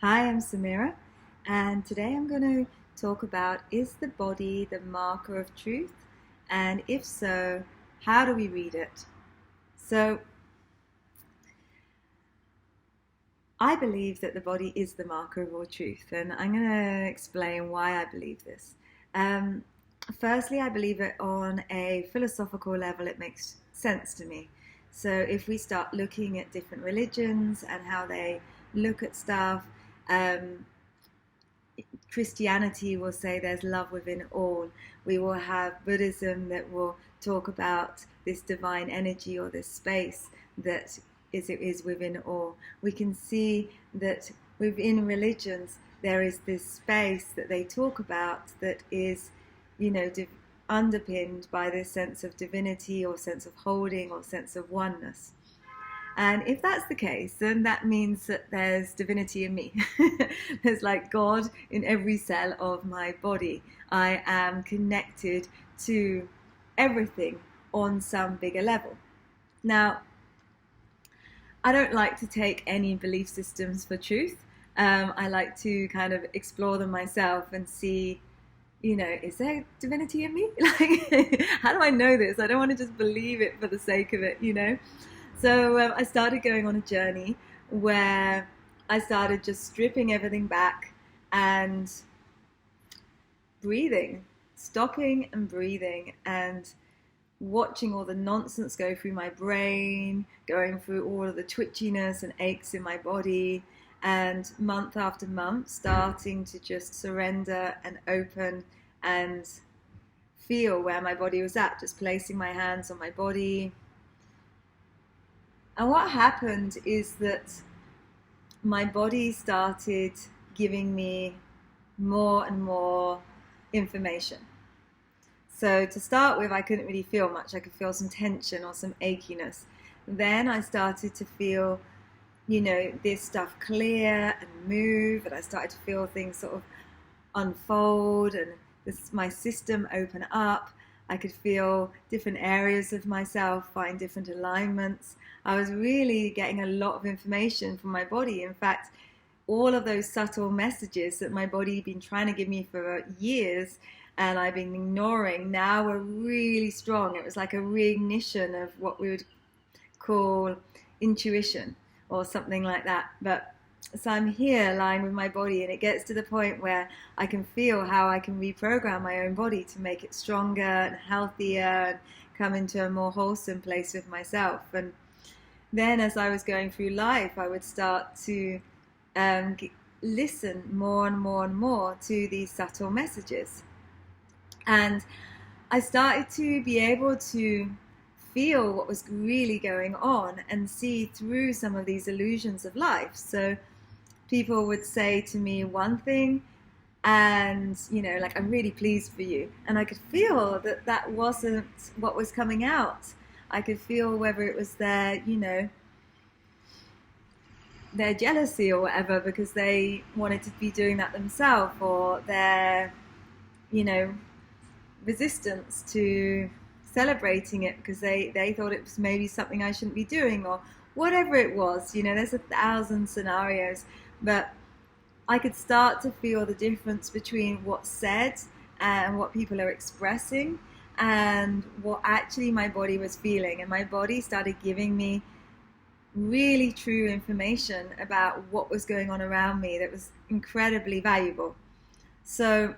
Hi, I'm Samira, and today I'm going to talk about, is the body the marker of truth? And if so, how do we read it? So, I believe that the body is the marker of all truth, and I'm going to explain why I believe this. Um, Firstly, I believe it on a philosophical level, it makes sense to me. So, if we start looking at different religions and how they look at stuff, um, Christianity will say there's love within all. We will have Buddhism that will talk about this divine energy or this space that is within all. We can see that within religions there is this space that they talk about that is, you know, underpinned by this sense of divinity or sense of holding or sense of oneness. And if that's the case, then that means that there's divinity in me. There's like God in every cell of my body. I am connected to everything on some bigger level. Now, I don't like to take any belief systems for truth. I like to kind of explore them myself and see, is there divinity in me? Like, how do I know this? I don't want to just believe it for the sake of it. So I started going on a journey where I started just stripping everything back and breathing, stopping and breathing and watching all the nonsense go through my brain, going through all of the twitchiness and aches in my body, and month after month starting to just surrender and open and feel where my body was at, just placing my hands on my body. And what happened is that my body started giving me more and more information. So to start with, I couldn't really feel much. I could feel some tension or some achiness. Then I started to feel, this stuff clear and move, and I started to feel things sort of unfold and my system open up. I could feel different areas of myself, find different alignments. I was really getting a lot of information from my body. In fact, all of those subtle messages that my body had been trying to give me for years and I've been ignoring now were really strong. It was like a reignition of what we would call intuition or something like that. But so I'm here lying with my body, and it gets to the point where I can feel how I can reprogram my own body to make it stronger and healthier and come into a more wholesome place with myself. And then as I was going through life, I would start to listen more and more and more to these subtle messages. And I started to be able to feel what was really going on and see through some of these illusions of life. So people would say to me one thing and, like, I'm really pleased for you. And I could feel that that wasn't what was coming out. I could feel whether it was their jealousy or whatever because they wanted to be doing that themselves, or their, resistance to celebrating it because they thought it was maybe something I shouldn't be doing, or whatever it was. There's 1,000 scenarios, but I could start to feel the difference between what's said and what people are expressing and what actually my body was feeling. And my body started giving me really true information about what was going on around me that was incredibly valuable. So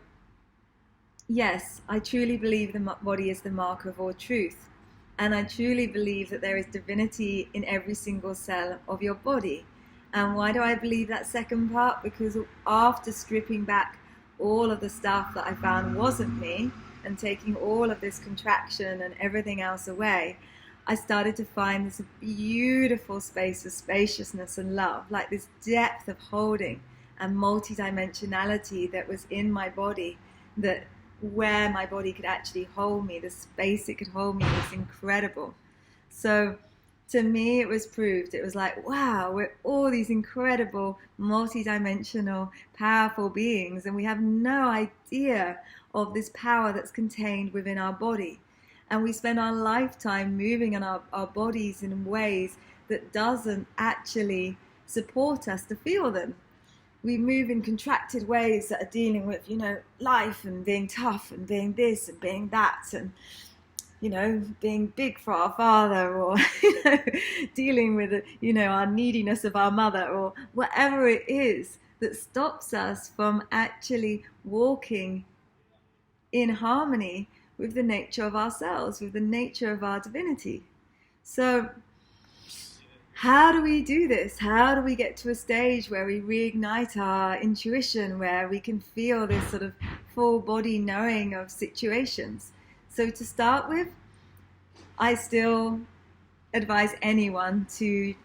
yes, I truly believe the body is the marker of all truth. And I truly believe that there is divinity in every single cell of your body. And why do I believe that second part? Because after stripping back all of the stuff that I found wasn't me and taking all of this contraction and everything else away, I started to find this beautiful space of spaciousness and love, like this depth of holding and multidimensionality that was in my body, that where my body could actually hold me, the space it could hold me was incredible. So to me, it was proved. It was like, wow, we're all these incredible, multi-dimensional, powerful beings, and we have no idea of this power that's contained within our body. And we spend our lifetime moving on our bodies in ways that doesn't actually support us to feel them. we move in contracted ways that are dealing with, life and being tough and being this and being that and, being big for our father, or, dealing with, our neediness of our mother, or whatever it is that stops us from actually walking in harmony with the nature of ourselves, with the nature of our divinity. So how do we do this? How do we get to a stage where we reignite our intuition, where we can feel this sort of full body knowing of situations? So to start with, I still advise anyone to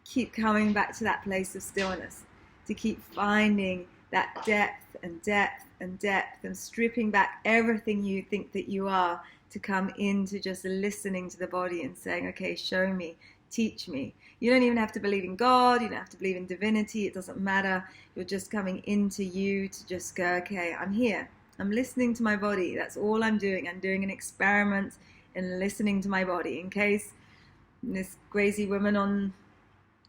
keep coming back to that place of stillness, to keep finding that depth and depth and depth, and stripping back everything you think that you are, to come into just listening to the body and saying, okay, show me, teach me. You don't even have to believe in God, you don't have to believe in divinity, it doesn't matter. You're just coming into you to just go, okay, I'm here, I'm listening to my body, that's all I'm doing. I'm doing an experiment in listening to my body, in case this crazy woman on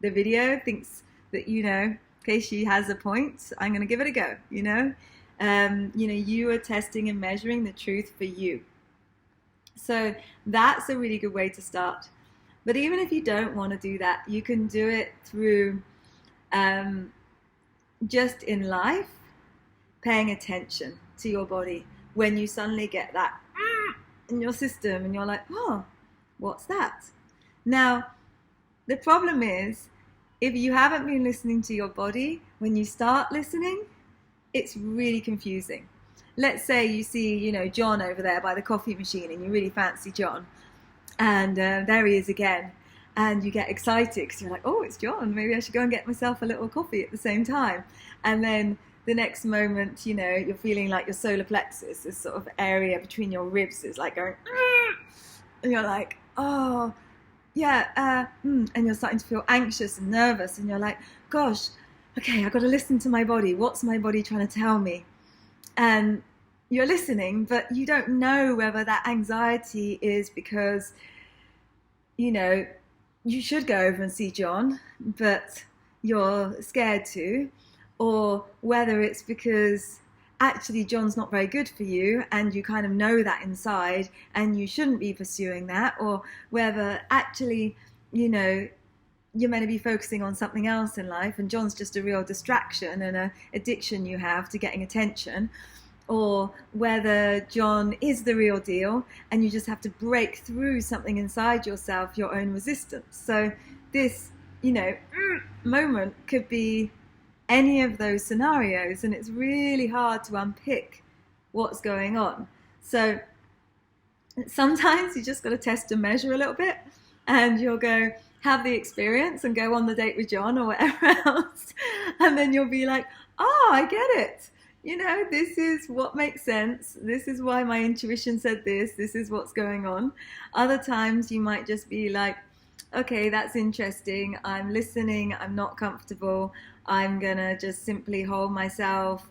the video thinks that, in case she has a point, I'm going to give it a go, you are testing and measuring the truth for you. So that's a really good way to start. But even if you don't want to do that, you can do it through just in life, paying attention to your body. When you suddenly get that in your system and you're like, oh, what's that? Now, the problem is, if you haven't been listening to your body, when you start listening, it's really confusing. Let's say you see, John over there by the coffee machine and you really fancy John. And there he is again. And you get excited because you're like, oh, it's John. Maybe I should go and get myself a little coffee at the same time. And then the next moment, you're feeling like your solar plexus, this sort of area between your ribs is like going, and you're like, oh, yeah, and you're starting to feel anxious and nervous. And you're like, gosh, okay, I've got to listen to my body. What's my body trying to tell me? And you're listening, but you don't know whether that anxiety is because, you should go over and see John, but you're scared to, or whether it's because actually John's not very good for you and you kind of know that inside and you shouldn't be pursuing that, or whether actually, you're meant to be focusing on something else in life and John's just a real distraction and an addiction you have to getting attention, or whether John is the real deal and you just have to break through something inside yourself, your own resistance. So this, moment could be any of those scenarios, and it's really hard to unpick what's going on. So sometimes you just got to test and measure a little bit, and you'll go have the experience and go on the date with John or whatever else, and then you'll be like, oh, I get it. This is what makes sense. This is why my intuition said this. This is what's going on. Other times you might just be like, okay, that's interesting. I'm listening. I'm not comfortable. I'm going to just simply hold myself,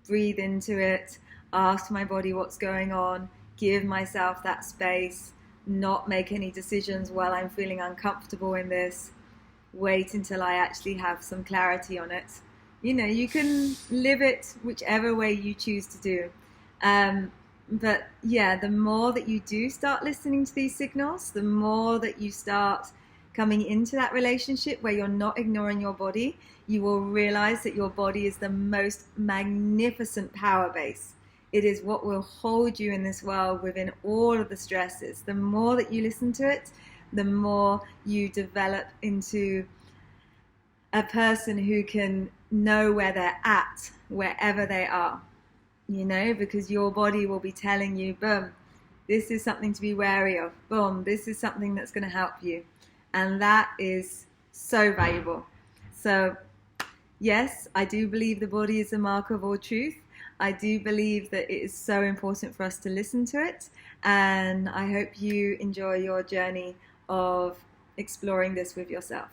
breathe into it, ask my body what's going on, give myself that space, not make any decisions while I'm feeling uncomfortable in this, wait until I actually have some clarity on it. You can live it whichever way you choose to do. But yeah, the more that you do start listening to these signals, the more that you start coming into that relationship where you're not ignoring your body, you will realize that your body is the most magnificent power base. It is what will hold you in this world within all of the stresses. The more that you listen to it, the more you develop into a person who can know where they're at, wherever they are, because your body will be telling you, boom, this is something to be wary of. Boom, this is something that's going to help you. And that is so valuable. So yes, I do believe the body is the mark of all truth. I do believe that it is so important for us to listen to it. And I hope you enjoy your journey of exploring this with yourself.